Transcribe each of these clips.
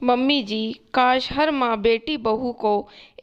Mummy जी, काश हर माँ बेटी बहू को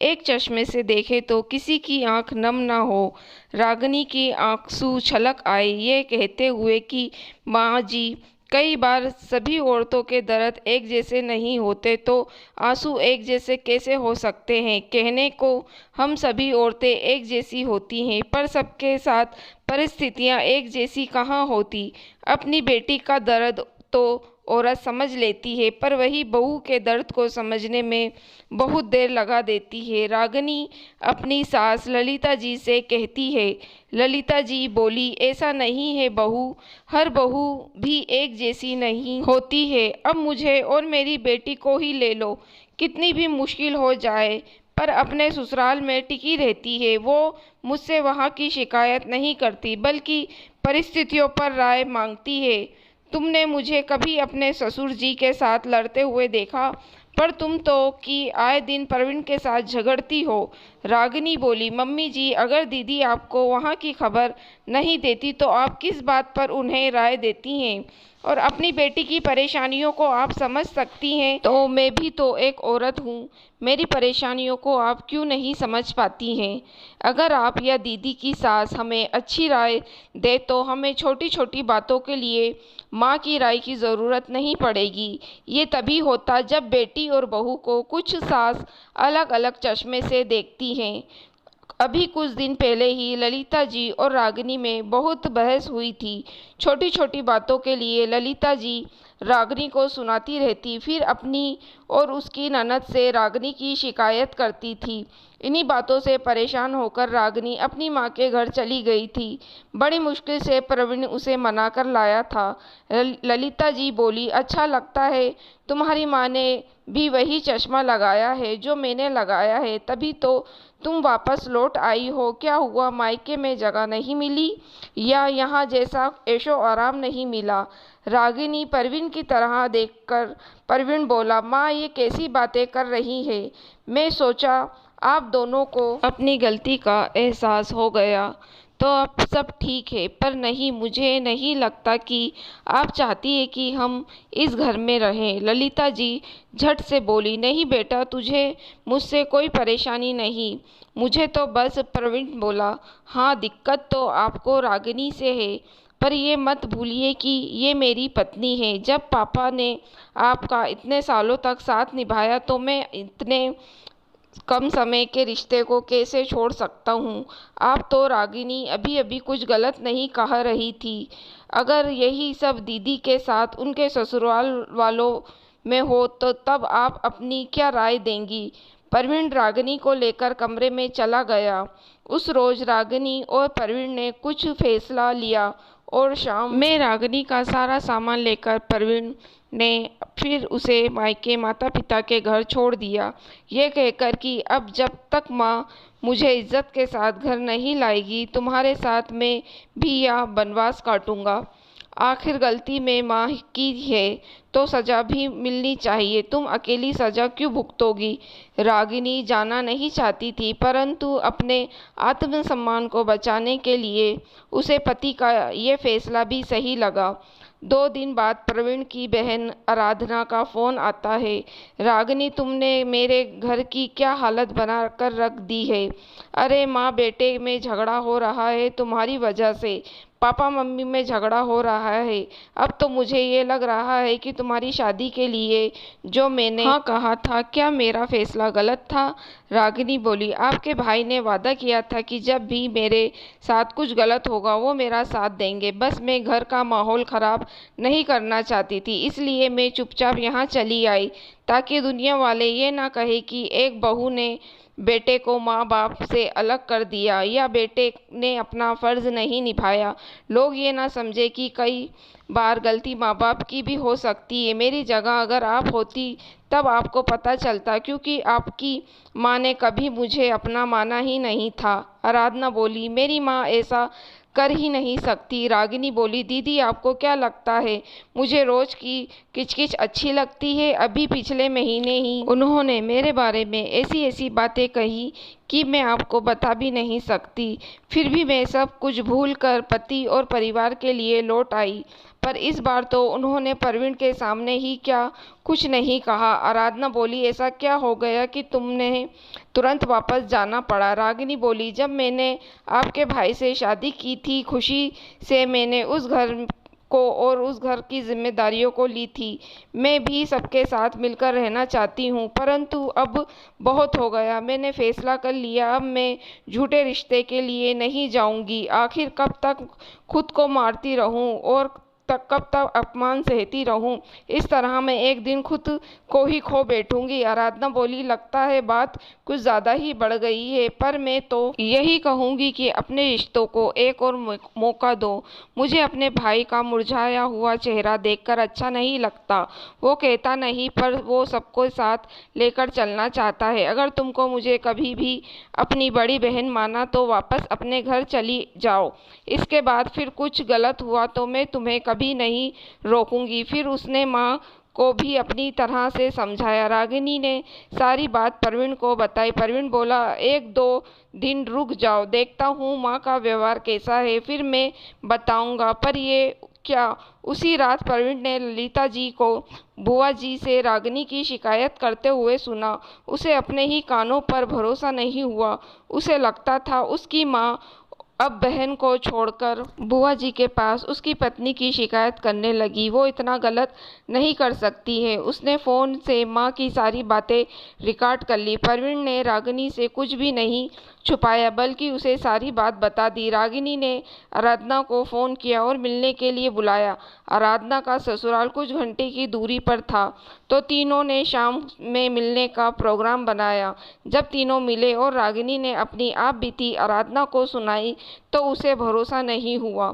एक चश्मे से देखे तो किसी की आंख नम न हो। रागिनी की आंसू छलक आए ये कहते हुए कि माँ जी, कई बार सभी औरतों के दर्द एक जैसे नहीं होते तो आंसू एक जैसे कैसे हो सकते हैं। कहने को हम सभी औरतें एक जैसी होती हैं, पर सबके साथ परिस्थितियाँ एक जैसी कहाँ होती। अपनी बेटी का दर्द तो औरत समझ लेती है, पर वही बहू के दर्द को समझने में बहुत देर लगा देती है। रागिनी अपनी सास ललिता जी से कहती है। ललिता जी बोली, ऐसा नहीं है बहू, हर बहू भी एक जैसी नहीं होती है। अब मुझे और मेरी बेटी को ही ले लो, कितनी भी मुश्किल हो जाए पर अपने ससुराल में टिकी रहती है। वो मुझसे वहाँ की शिकायत नहीं करती, बल्कि परिस्थितियों पर राय मांगती है। तुमने मुझे कभी अपने ससुर जी के साथ लड़ते हुए देखा, पर तुम तो कि आए दिन प्रवीण के साथ झगड़ती हो। रागिनी बोली, मम्मी जी, अगर दीदी आपको वहाँ की खबर नहीं देती तो आप किस बात पर उन्हें राय देती हैं, और अपनी बेटी की परेशानियों को आप समझ सकती हैं तो मैं भी तो एक औरत हूँ, मेरी परेशानियों को आप क्यों नहीं समझ पाती हैं। अगर आप या दीदी की सास हमें अच्छी राय दे तो हमें छोटी छोटी बातों के लिए माँ की राय की ज़रूरत नहीं पड़ेगी। ये तभी होता जब बेटी और बहू को कुछ सास अलग अलग चश्मे से देखती हैं। अभी कुछ दिन पहले ही ललिता जी और रागिनी में बहुत बहस हुई थी। छोटी छोटी बातों के लिए ललिता जी रागिनी को सुनाती रहती, फिर अपनी और उसकी ननद से रागिनी की शिकायत करती थी। इन्हीं बातों से परेशान होकर रागिनी अपनी माँ के घर चली गई थी। बड़ी मुश्किल से प्रवीण उसे मना कर लाया था। ललिता जी बोली, अच्छा लगता है तुम्हारी माँ ने भी वही चश्मा लगाया है जो मैंने लगाया है, तभी तो तुम वापस लौट आई हो। क्या हुआ, मायके में जगह नहीं मिली या यहाँ जैसा ऐशो आराम नहीं मिला। रागिनी प्रवीण की तरह देखकर प्रवीण बोला, माँ ये कैसी बातें कर रही है। मैं सोचा आप दोनों को अपनी गलती का एहसास हो गया तो अब सब ठीक है, पर नहीं, मुझे नहीं लगता कि आप चाहती है कि हम इस घर में रहें। ललिता जी झट से बोली, नहीं बेटा, तुझे मुझसे कोई परेशानी नहीं, मुझे तो बस। प्रवीण बोला, हाँ, दिक्कत तो आपको रागिनी से है, पर ये मत भूलिए कि ये मेरी पत्नी है। जब पापा ने आपका इतने सालों तक साथ निभाया तो मैं इतने कम समय के रिश्ते को कैसे छोड़ सकता हूँ। आप तो रागिनी अभी अभी कुछ गलत नहीं कह रही थी। अगर यही सब दीदी के साथ उनके ससुराल वालों में हो तो तब आप अपनी क्या राय देंगी। प्रवीण रागिनी को लेकर कमरे में चला गया। उस रोज रागिनी और प्रवीण ने कुछ फैसला लिया और शाम में रागिनी का सारा सामान लेकर प्रवीण ने फिर उसे मायके माता पिता के घर छोड़ दिया, ये कहकर कि अब जब तक माँ मुझे इज्जत के साथ घर नहीं लाएगी, तुम्हारे साथ मैं भी यह बनवास काटूंगा। आखिर गलती में माँ की है तो सजा भी मिलनी चाहिए, तुम अकेली सजा क्यों भुगतोगी। रागिनी जाना नहीं चाहती थी, परंतु अपने आत्मसम्मान को बचाने के लिए उसे पति का ये फैसला भी सही लगा। 2 दिन बाद प्रवीण की बहन आराधना का फ़ोन आता है। रागिनी, तुमने मेरे घर की क्या हालत बना कर रख दी है। अरे माँ बेटे में झगड़ा हो रहा है तुम्हारी वजह से, पापा मम्मी में झगड़ा हो रहा है। अब तो मुझे ये लग रहा है कि तुम्हारी शादी के लिए जो मैंने हाँ कहा था, क्या मेरा फैसला गलत था। रागिनी बोली, आपके भाई ने वादा किया था कि जब भी मेरे साथ कुछ गलत होगा वो मेरा साथ देंगे। बस मैं घर का माहौल ख़राब नहीं करना चाहती थी, इसलिए मैं चुपचाप यहाँ चली आई, ताकि दुनिया वाले ये ना कहे कि एक बहू ने बेटे को माँ बाप से अलग कर दिया या बेटे ने अपना फ़र्ज़ नहीं निभाया। लोग ये ना समझे कि कई बार गलती माँ बाप की भी हो सकती है। मेरी जगह अगर आप होती तब आपको पता चलता, क्योंकि आपकी माँ ने कभी मुझे अपना माना ही नहीं था। आराधना बोली, मेरी माँ ऐसा कर ही नहीं सकती। रागिनी बोली, दीदी आपको क्या लगता है, मुझे रोज़ की किचकिच अच्छी लगती है। अभी पिछले महीने ही उन्होंने मेरे बारे में ऐसी ऐसी बातें कही कि मैं आपको बता भी नहीं सकती। फिर भी मैं सब कुछ भूलकर पति और परिवार के लिए लौट आई। पर इस बार तो उन्होंने परवीन के सामने ही क्या कुछ नहीं कहा। आराधना बोली, ऐसा क्या हो गया कि तुमने तुरंत वापस जाना पड़ा? रागिनी बोली, जब मैंने आपके भाई से शादी की थी, खुशी से मैंने उस घर को और उस घर की जिम्मेदारियों को ली थी। मैं भी सबके साथ मिलकर रहना चाहती हूँ, परंतु अब बहुत हो गया। मैंने फैसला कर लिया, अब मैं झूठे रिश्ते के लिए नहीं जाऊँगी। आखिर कब तक खुद को मारती रहूँ और कब तक अपमान सहती रहूं? इस तरह मैं एक दिन खुद को ही खो बैठूंगी। आराधना बोली, लगता है बात कुछ ज्यादा ही बढ़ गई है, पर मैं तो यही कहूंगी कि अपने रिश्तों को एक और मौका दो। मुझे अपने भाई का मुरझाया हुआ चेहरा देखकर अच्छा नहीं लगता। वो कहता नहीं, पर वो सबको साथ लेकर चलना चाहता है। अगर तुमको मुझे कभी भी अपनी बड़ी बहन माना तो वापस अपने घर चली जाओ। इसके बाद फिर कुछ गलत हुआ तो मैं तुम्हें कभी नहीं रोकूंगी। फिर उसने माँ को भी अपनी तरह से समझाया। रागिनी ने सारी बात परवीन को बताई। परवीन बोला, एक दो दिन रुक जाओ, देखता हूँ माँ का व्यवहार कैसा है, फिर मैं बताऊंगा। पर ये क्या? उसी रात परवीन ने ललिता जी को बुआ जी से रागिनी की शिकायत करते हुए सुना। उसे अपने ही कानों पर भरोसा नहीं हुआ। उसे लगता था उसकी माँ अब बहन को छोड़कर बुआ जी के पास उसकी पत्नी की शिकायत करने लगी। वो इतना गलत नहीं कर सकती है। उसने फ़ोन से माँ की सारी बातें रिकॉर्ड कर ली। परवीन ने रागिनी से कुछ भी नहीं छुपाया, बल्कि उसे सारी बात बता दी। रागिनी ने आराधना को फ़ोन किया और मिलने के लिए बुलाया। आराधना का ससुराल कुछ घंटे की दूरी पर था, तो तीनों ने शाम में मिलने का प्रोग्राम बनाया। जब तीनों मिले और रागिनी ने अपनी आप बीती आराधना को सुनाई, तो उसे भरोसा नहीं हुआ।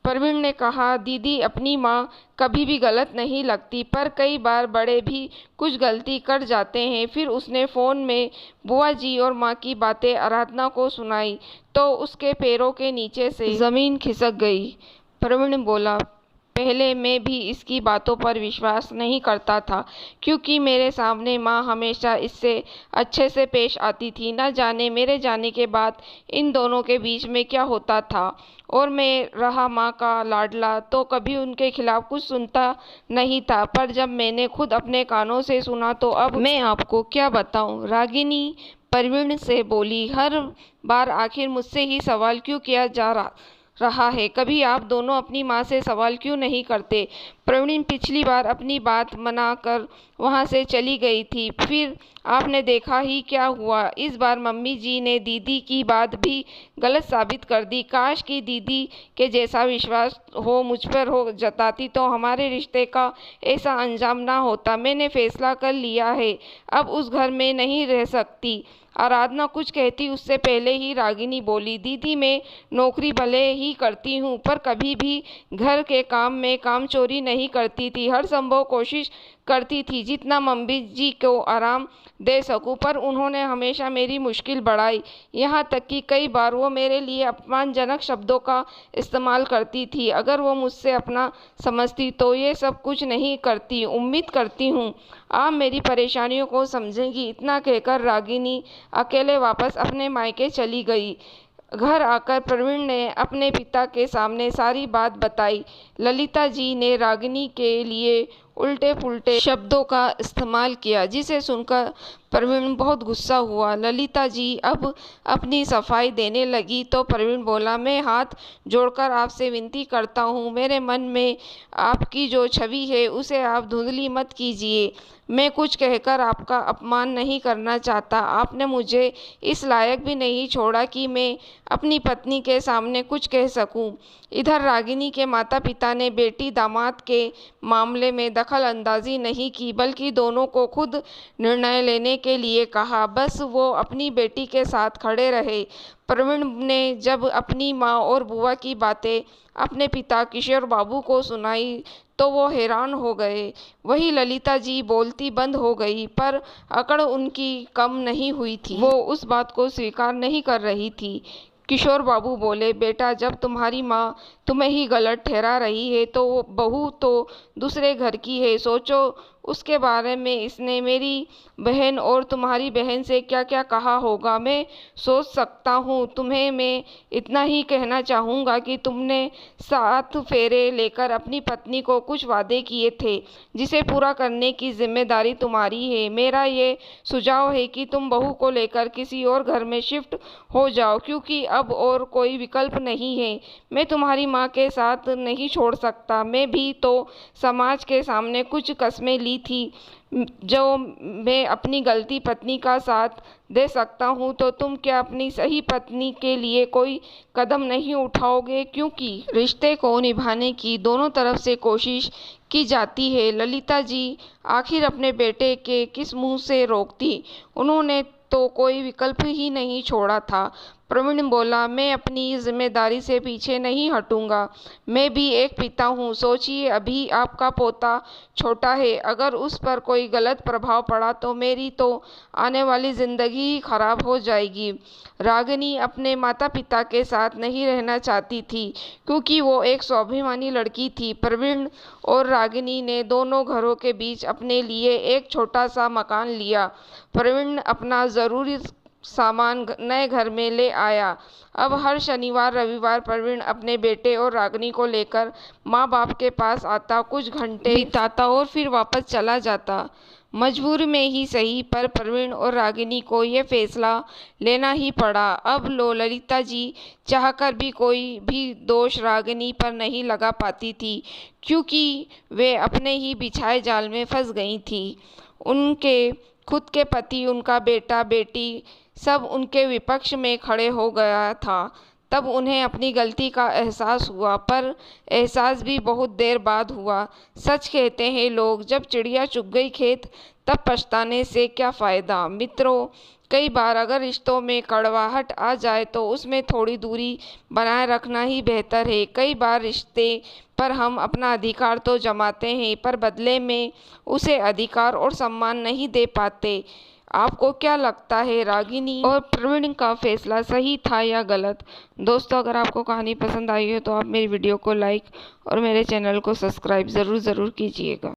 परवीन ने कहा, दीदी, अपनी माँ कभी भी गलत नहीं लगती, पर कई बार बड़े भी कुछ गलती कर जाते हैं। फिर उसने फ़ोन में बुआ जी और माँ की बातें आराधना को सुनाई, तो उसके पैरों के नीचे से ज़मीन खिसक गई। परवीन बोला, पहले मैं भी इसकी बातों पर विश्वास नहीं करता था, क्योंकि मेरे सामने माँ हमेशा इससे अच्छे से पेश आती थी। न जाने मेरे जाने के बाद इन दोनों के बीच में क्या होता था। और मैं रहा माँ का लाडला, तो कभी उनके खिलाफ कुछ सुनता नहीं था। पर जब मैंने खुद अपने कानों से सुना, तो अब मैं आपको क्या बताऊँ? रागिनी परवीन से बोली, हर बार आखिर मुझसे ही सवाल क्यों किया जा रहा है? कभी आप दोनों अपनी माँ से सवाल क्यों नहीं करते? प्रवीण पिछली बार अपनी बात मनाकर वहाँ से चली गई थी, फिर आपने देखा ही क्या हुआ। इस बार मम्मी जी ने दीदी की बात भी गलत साबित कर दी। काश कि दीदी के जैसा विश्वास हो मुझ पर हो जताती, तो हमारे रिश्ते का ऐसा अंजाम ना होता। मैंने फैसला कर लिया है, अब उस घर में नहीं रह सकती। आराधना कुछ कहती उससे पहले ही रागिनी बोली, दीदी, मैं नौकरी भले ही करती हूँ, पर कभी भी घर के काम में कामचोरी नहीं करती थी। हर संभव कोशिश करती थी जितना मम्मी जी को आराम दे सकूं, पर उन्होंने हमेशा मेरी मुश्किल बढ़ाई। यहाँ तक कि कई बार वो मेरे लिए अपमानजनक शब्दों का इस्तेमाल करती थी। अगर वो मुझसे अपना समझती तो ये सब कुछ नहीं करती। उम्मीद करती हूँ आप मेरी परेशानियों को समझेंगी। इतना कहकर रागिनी अकेले वापस अपने मायके चली गई। घर आकर प्रवीण ने अपने पिता के सामने सारी बात बताई। ललिता जी ने रागिनी के लिए उल्टे पुल्टे शब्दों का इस्तेमाल किया, जिसे सुनकर प्रवीण बहुत गुस्सा हुआ। ललिता जी अब अपनी सफाई देने लगी तो प्रवीण बोला, मैं हाथ जोड़कर आपसे विनती करता हूँ, मेरे मन में आपकी जो छवि है उसे आप धुंधली मत कीजिए। मैं कुछ कहकर आपका अपमान नहीं करना चाहता। आपने मुझे इस लायक भी नहीं छोड़ा कि मैं अपनी पत्नी के सामने कुछ कह सकूं। इधर रागिनी के माता पिता ने बेटी दामाद के मामले में दखल अंदाजी नहीं की, बल्कि दोनों को खुद निर्णय लेने के लिए कहा। बस वो अपनी बेटी के साथ खड़े रहे। प्रवीण ने जब अपनी माँ और बुआ की बातें अपने पिता किशोर बाबू को सुनाई, तो वो हैरान हो गए। वही ललिता जी बोलती बंद हो गई, पर अकड़ उनकी कम नहीं हुई थी। वो उस बात को स्वीकार नहीं कर रही थी। किशोर बाबू बोले, बेटा, जब तुम्हारी माँ तुम्हें ही गलत ठहरा रही है, तो वो बहू तो दूसरे घर की है। सोचो उसके बारे में इसने मेरी बहन और तुम्हारी बहन से क्या क्या कहा होगा मैं सोच सकता हूँ। तुम्हें मैं इतना ही कहना चाहूँगा कि तुमने 7 फेरे लेकर अपनी पत्नी को कुछ वादे किए थे, जिसे पूरा करने की जिम्मेदारी तुम्हारी है। मेरा ये सुझाव है कि तुम बहू को लेकर किसी और घर में शिफ्ट हो जाओ, क्योंकि अब और कोई विकल्प नहीं है। मैं तुम्हारी माँ के साथ नहीं छोड़ सकता। मैं भी तो समाज के सामने कुछ कस्में ली थी जो मैं अपनी गलती पत्नी का साथ दे सकता हूँ, तो तुम क्या अपनी सही पत्नी के लिए कोई कदम नहीं उठाओगे? क्योंकि रिश्ते को निभाने की दोनों तरफ से कोशिश की जाती है। ललिता जी आखिर अपने बेटे के किस मुंह से रोकती? उन्होंने तो कोई विकल्प ही नहीं छोड़ा था। प्रवीण बोला, मैं अपनी जिम्मेदारी से पीछे नहीं हटूंगा। मैं भी एक पिता हूँ। सोचिए, अभी आपका पोता छोटा है, अगर उस पर कोई गलत प्रभाव पड़ा तो मेरी तो आने वाली जिंदगी ही खराब हो जाएगी। रागिनी अपने माता पिता के साथ नहीं रहना चाहती थी, क्योंकि वो एक स्वाभिमानी लड़की थी। प्रवीण और रागिनी ने दोनों घरों के बीच अपने लिए एक छोटा सा मकान लिया। प्रवीण अपना जरूरी सामान नए घर में ले आया। अब हर शनिवार रविवार प्रवीण अपने बेटे और रागिनी को लेकर माँ बाप के पास आता, कुछ घंटे बिताता और फिर वापस चला जाता। मजबूरी में ही सही, पर प्रवीण और रागिनी को ये फैसला लेना ही पड़ा। अब ललिता जी चाहकर भी कोई भी दोष रागिनी पर नहीं लगा पाती थी, क्योंकि वे अपने ही बिछाए जाल में फंस गई थी। उनके खुद के पति, उनका बेटा बेटी सब उनके विपक्ष में खड़े हो गया था। तब उन्हें अपनी गलती का एहसास हुआ, पर एहसास भी बहुत देर बाद हुआ। सच कहते हैं लोग, जब चिड़िया चुग गई खेत तब पछताने से क्या फ़ायदा। मित्रों, कई बार अगर रिश्तों में कड़वाहट आ जाए तो उसमें थोड़ी दूरी बनाए रखना ही बेहतर है। कई बार रिश्ते पर हम अपना अधिकार तो जमाते हैं, पर बदले में उसे अधिकार और सम्मान नहीं दे पाते। आपको क्या लगता है, रागिनी और प्रवीण का फैसला सही था या गलत? दोस्तों, अगर आपको कहानी पसंद आई हो तो आप मेरी वीडियो को लाइक और मेरे चैनल को सब्सक्राइब ज़रूर कीजिएगा।